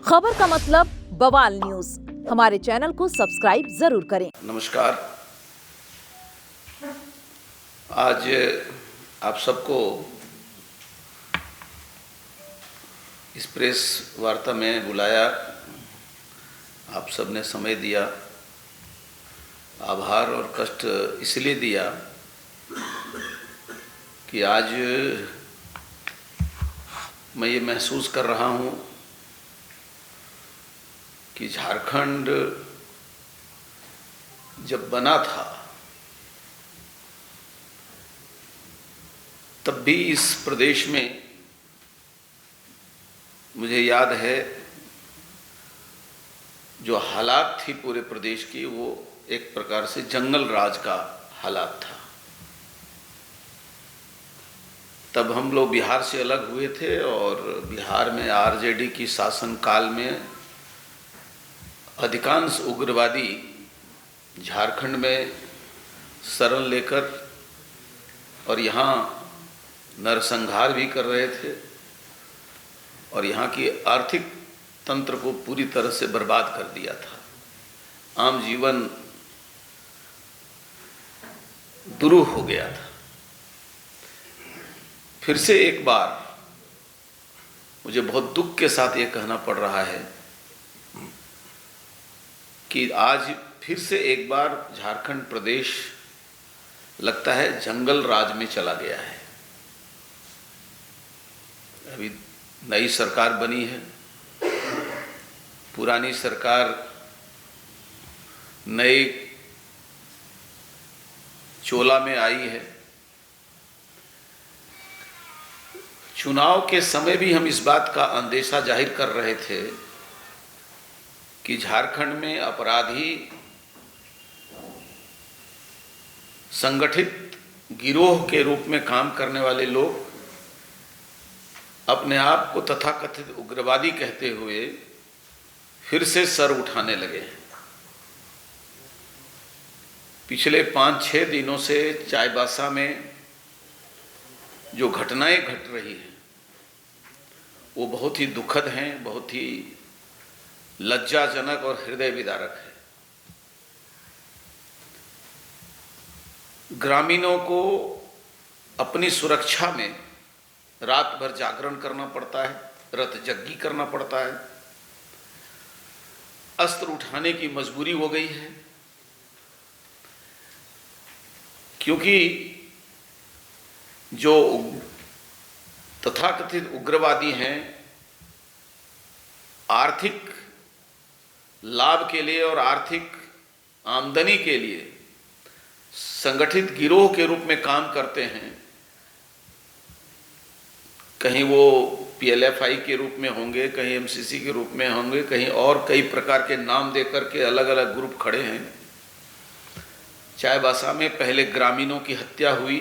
खबर का मतलब बवाल न्यूज। हमारे चैनल को सब्सक्राइब जरूर करें। नमस्कार। आज आप सबको इस प्रेस वार्ता में बुलाया, आप सबने समय दिया। आभार और कष्ट इसलिए दिया कि आज मैं ये महसूस कर रहा हूँ कि झारखंड जब बना था तब भी इस प्रदेश में मुझे याद है जो हालात थी पूरे प्रदेश की, वो एक प्रकार से जंगल राज का हालात था। तब हम लोग बिहार से अलग हुए थे और बिहार में आरजेडी की शासन काल में अधिकांश उग्रवादी झारखंड में शरण लेकर और यहाँ नरसंहार भी कर रहे थे और यहाँ की आर्थिक तंत्र को पूरी तरह से बर्बाद कर दिया था। आम जीवन दुरूह हो गया था। फिर से एक बार मुझे बहुत दुख के साथ ये कहना पड़ रहा है कि आज फिर से एक बार झारखंड प्रदेश लगता है जंगल राज में चला गया है। अभी नई सरकार बनी है, पुरानी सरकार नए चोला में आई है। चुनाव के समय भी हम इस बात का अंदेशा जाहिर कर रहे थे कि झारखंड में अपराधी संगठित गिरोह के रूप में काम करने वाले लोग अपने आप को तथाकथित उग्रवादी कहते हुए फिर से सर उठाने लगे। पिछले 5-6 दिनों से चाईबासा में जो घटनाएं घट रही हैं वो बहुत ही दुखद हैं, बहुत ही लज्जाजनक और हृदय विदारक है। ग्रामीणों को अपनी सुरक्षा में रात भर जागरण करना पड़ता है, रतजग्गी करना पड़ता है, अस्त्र उठाने की मजबूरी हो गई है, क्योंकि जो तथाकथित उग्रवादी हैं आर्थिक लाभ के लिए और आर्थिक आमदनी के लिए संगठित गिरोह के रूप में काम करते हैं। कहीं वो पीएलएफआई के रूप में होंगे, कहीं एमसीसी के रूप में होंगे, कहीं और कई प्रकार के नाम देकर के अलग अलग ग्रुप खड़े हैं। चाईबासा में पहले ग्रामीणों की हत्या हुई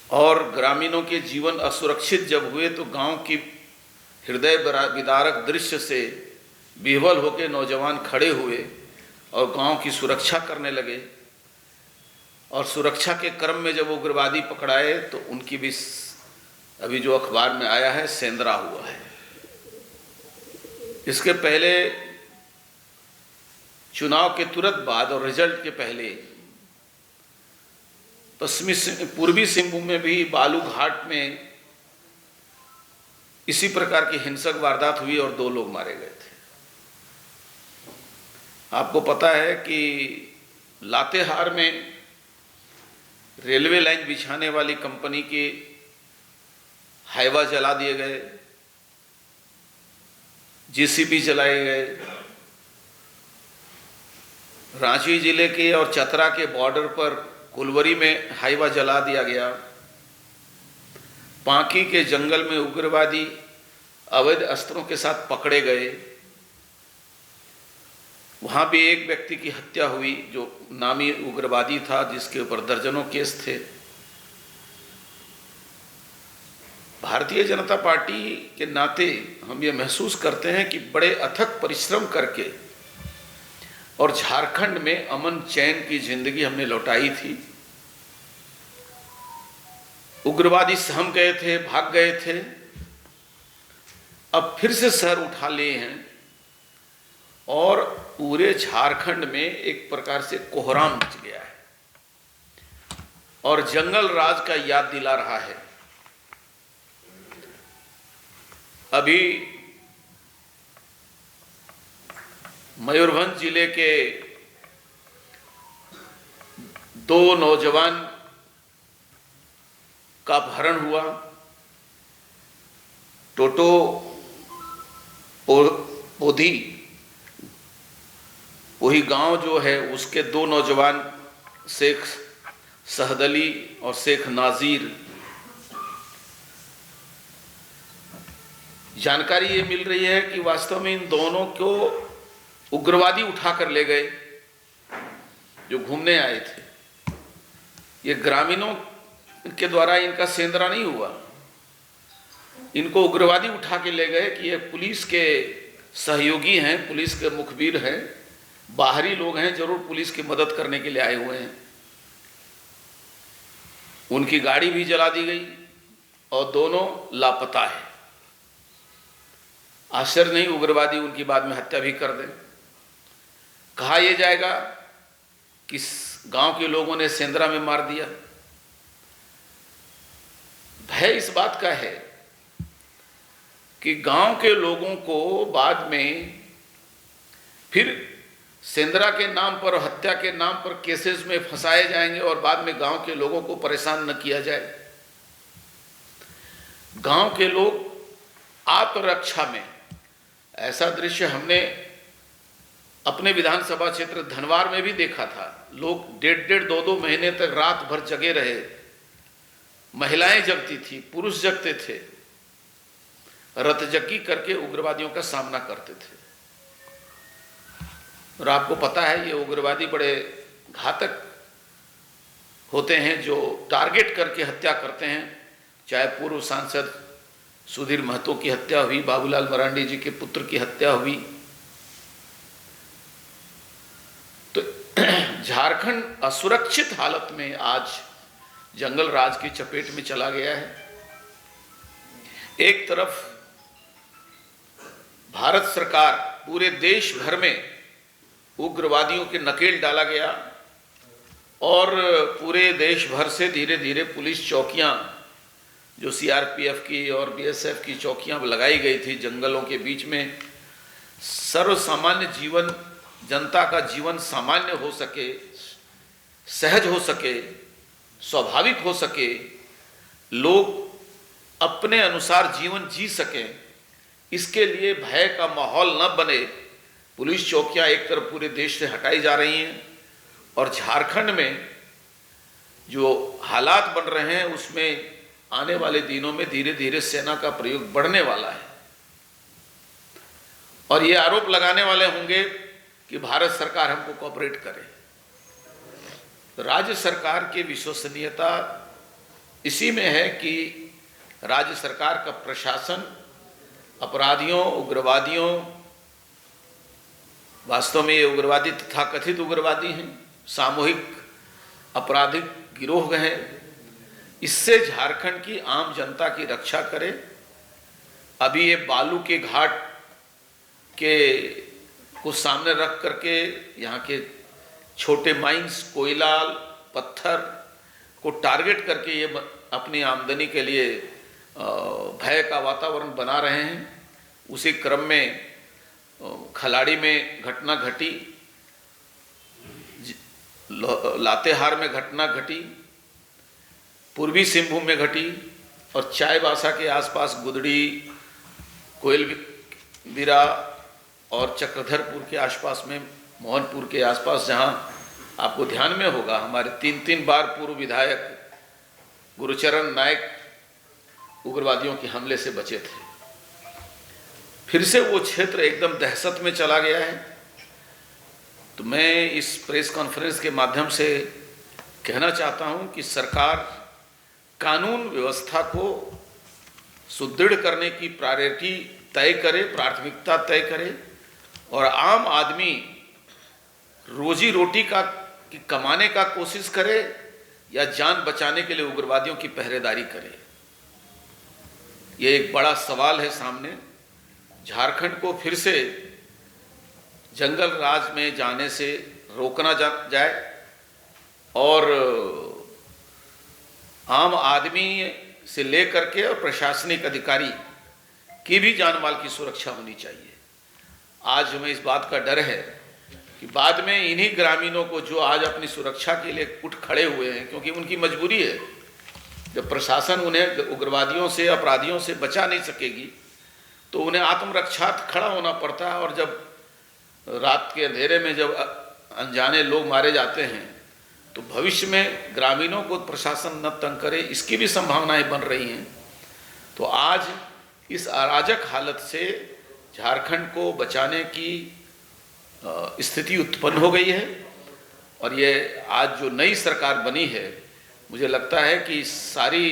और ग्रामीणों के जीवन असुरक्षित जब हुए तो गांव की हृदय विदारक दृश्य से विह्वल होकर नौजवान खड़े हुए और गांव की सुरक्षा करने लगे। और सुरक्षा के क्रम में जब उग्रवादी पकड़ाए तो उनकी भी अभी जो अखबार में आया है सेंधरा हुआ है। इसके पहले चुनाव के तुरंत बाद और रिजल्ट के पहले पूर्वी सिंहभूम में भी बालू घाट में इसी प्रकार की हिंसक वारदात हुई और 2 लोग मारे गए थे। आपको पता है कि लातेहार में रेलवे लाइन बिछाने वाली कंपनी के हाईवा जला दिए गए, जेसीबी जलाए गए। रांची जिले के और चतरा के बॉर्डर पर कुलवरी में हाईवा जला दिया गया। पांकी के जंगल में उग्रवादी अवैध अस्त्रों के साथ पकड़े गए, वहां भी एक व्यक्ति की हत्या हुई जो नामी उग्रवादी था, जिसके ऊपर दर्जनों केस थे। भारतीय जनता पार्टी के नाते हम ये महसूस करते हैं कि बड़े अथक परिश्रम करके और झारखंड में अमन चैन की जिंदगी हमने लौटाई थी। उग्रवादी सहम गए थे, भाग गए थे, अब फिर से सर उठा लिए हैं और पूरे झारखंड में एक प्रकार से कोहराम मच गया है और जंगल राज का याद दिला रहा है। अभी मयूरभंज जिले के 2 नौजवान का अपहरण हुआ। टोटो पोधी वही गांव जो है उसके 2 नौजवान शेख सहदली और शेख नाजीर, जानकारी ये मिल रही है कि वास्तव में इन दोनों को उग्रवादी उठाकर ले गए जो घूमने आए थे। ये ग्रामीणों के द्वारा इनका सेंधरा नहीं हुआ, इनको उग्रवादी उठा के ले गए कि ये पुलिस के सहयोगी हैं, पुलिस के मुखबिर हैं, बाहरी लोग हैं, जरूर पुलिस की मदद करने के लिए आए हुए हैं। उनकी गाड़ी भी जला दी गई और दोनों लापता है। आश्चर्य नहीं उग्रवादी उनकी बाद में हत्या भी कर दें। कहा यह जाएगा कि गांव के लोगों ने सेंधरा में मार दिया। भय इस बात का है कि गांव के लोगों को बाद में फिर सेंधरा के नाम पर, हत्या के नाम पर केसेस में फंसाए जाएंगे और बाद में गांव के लोगों को परेशान न किया जाए। गांव के लोग आत्मरक्षा में, ऐसा दृश्य हमने अपने विधानसभा क्षेत्र धनवार में भी देखा था। लोग 1.5-2 महीने तक रात भर जगे रहे, महिलाएं जगती थी, पुरुष जगते थे, रतजगी करके उग्रवादियों का सामना करते थे। और आपको पता है ये उग्रवादी बड़े घातक होते हैं जो टारगेट करके हत्या करते हैं। चाहे पूर्व सांसद सुधीर महतो की हत्या हुई, बाबूलाल मरांडी जी के पुत्र की हत्या हुई। तो झारखंड असुरक्षित हालत में आज जंगल राज की चपेट में चला गया है। एक तरफ भारत सरकार, पूरे देश भर में उग्रवादियों के नकेल डाला गया और पूरे देश भर से धीरे धीरे पुलिस चौकियां, जो सीआरपीएफ की और बीएसएफ की चौकियां लगाई गई थी जंगलों के बीच में, सर्वसामान्य जीवन, जनता का जीवन सामान्य हो सके, सहज हो सके, स्वाभाविक हो सके, लोग अपने अनुसार जीवन जी सकें, इसके लिए भय का माहौल न बने। पुलिस चौकियां एक तरफ पूरे देश से हटाई जा रही हैं और झारखंड में जो हालात बन रहे हैं उसमें आने वाले दिनों में धीरे धीरे सेना का प्रयोग बढ़ने वाला है। और ये आरोप लगाने वाले होंगे कि भारत सरकार हमको कोऑपरेट करे। राज्य सरकार की विश्वसनीयता इसी में है कि राज्य सरकार का प्रशासन अपराधियों, उग्रवादियों, वास्तव में ये उग्रवादी तथाकथित उग्रवादी हैं, सामूहिक आपराधिक गिरोह हैं, इससे झारखंड की आम जनता की रक्षा करे। अभी ये बालू के घाट के को सामने रख करके यहाँ के छोटे माइंस, कोयला, पत्थर को टारगेट करके ये अपनी आमदनी के लिए भय का वातावरण बना रहे हैं। उसी क्रम में खलाड़ी में घटना घटी, लातेहार में घटना घटी, पूर्वी सिंहभूम में घटी और चाईबासा के आसपास गुदड़ी, कोयलबिरा और चक्रधरपुर के आसपास में, मोहनपुर के आसपास, जहां आपको ध्यान में होगा हमारे 3 बार पूर्व विधायक गुरुचरण नायक उग्रवादियों के हमले से बचे थे। फिर से वो क्षेत्र एकदम दहशत में चला गया है। तो मैं इस प्रेस कॉन्फ्रेंस के माध्यम से कहना चाहता हूं कि सरकार कानून व्यवस्था को सुदृढ़ करने की प्रायोरिटी तय करे, प्राथमिकता तय करे और आम आदमी रोजी रोटी की कमाने का कोशिश करे या जान बचाने के लिए उग्रवादियों की पहरेदारी करे। ये एक बड़ा सवाल है सामने। झारखंड को फिर से जंगल राज में जाने से रोकना जाए और आम आदमी से लेकर के और प्रशासनिक अधिकारी की भी जान माल की सुरक्षा होनी चाहिए। आज हमें इस बात का डर है कि बाद में इन्हीं ग्रामीणों को जो आज अपनी सुरक्षा के लिए उठ खड़े हुए हैं, क्योंकि उनकी मजबूरी है, जब प्रशासन उन्हें उग्रवादियों से अपराधियों से बचा नहीं सकेगी तो उन्हें आत्मरक्षा खड़ा होना पड़ता है। और जब रात के अंधेरे में जब अनजाने लोग मारे जाते हैं तो भविष्य में ग्रामीणों को प्रशासन न तंग करे, इसकी भी संभावनाएं बन रही हैं। तो आज इस अराजक हालत से झारखंड को बचाने की स्थिति उत्पन्न हो गई है। और ये आज जो नई सरकार बनी है, मुझे लगता है कि सारी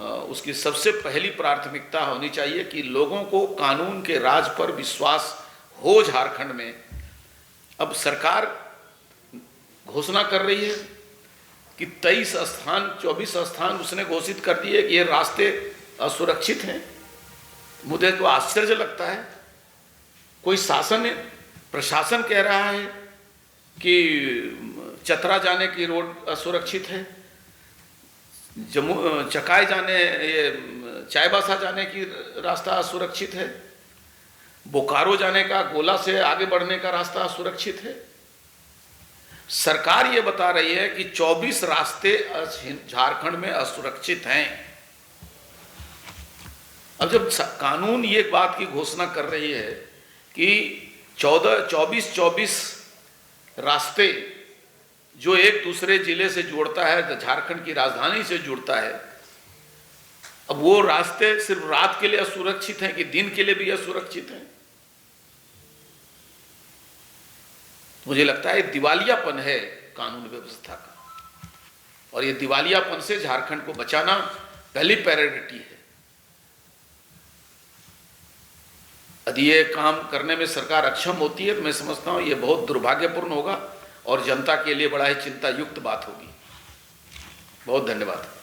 उसकी सबसे पहली प्राथमिकता होनी चाहिए कि लोगों को कानून के राज पर विश्वास हो। झारखंड में अब सरकार घोषणा कर रही है कि 23 स्थान 24 स्थान उसने घोषित कर दिए कि ये रास्ते असुरक्षित हैं। मुझे तो आश्चर्य लगता है, कोई प्रशासन कह रहा है कि चतरा जाने की रोड असुरक्षित है, चकाई जाने ये चाईबासा जाने की रास्ता असुरक्षित है, बोकारो जाने का गोला से आगे बढ़ने का रास्ता असुरक्षित है। सरकार ये बता रही है कि 24 रास्ते झारखंड में असुरक्षित हैं। अब जब कानून ये बात की घोषणा कर रही है कि 24 रास्ते जो एक दूसरे जिले से जोड़ता है, झारखंड की राजधानी से जुड़ता है, अब वो रास्ते सिर्फ रात के लिए असुरक्षित हैं कि दिन के लिए भी असुरक्षित हैं? मुझे लगता है दिवालियापन है कानून व्यवस्था का, और ये दिवालियापन से झारखंड को बचाना पहली प्रायोरिटी है। यदि ये काम करने में सरकार अक्षम होती है तो मैं समझता हूँ ये बहुत दुर्भाग्यपूर्ण होगा और जनता के लिए बड़ा ही चिंता युक्त बात होगी। बहुत धन्यवाद।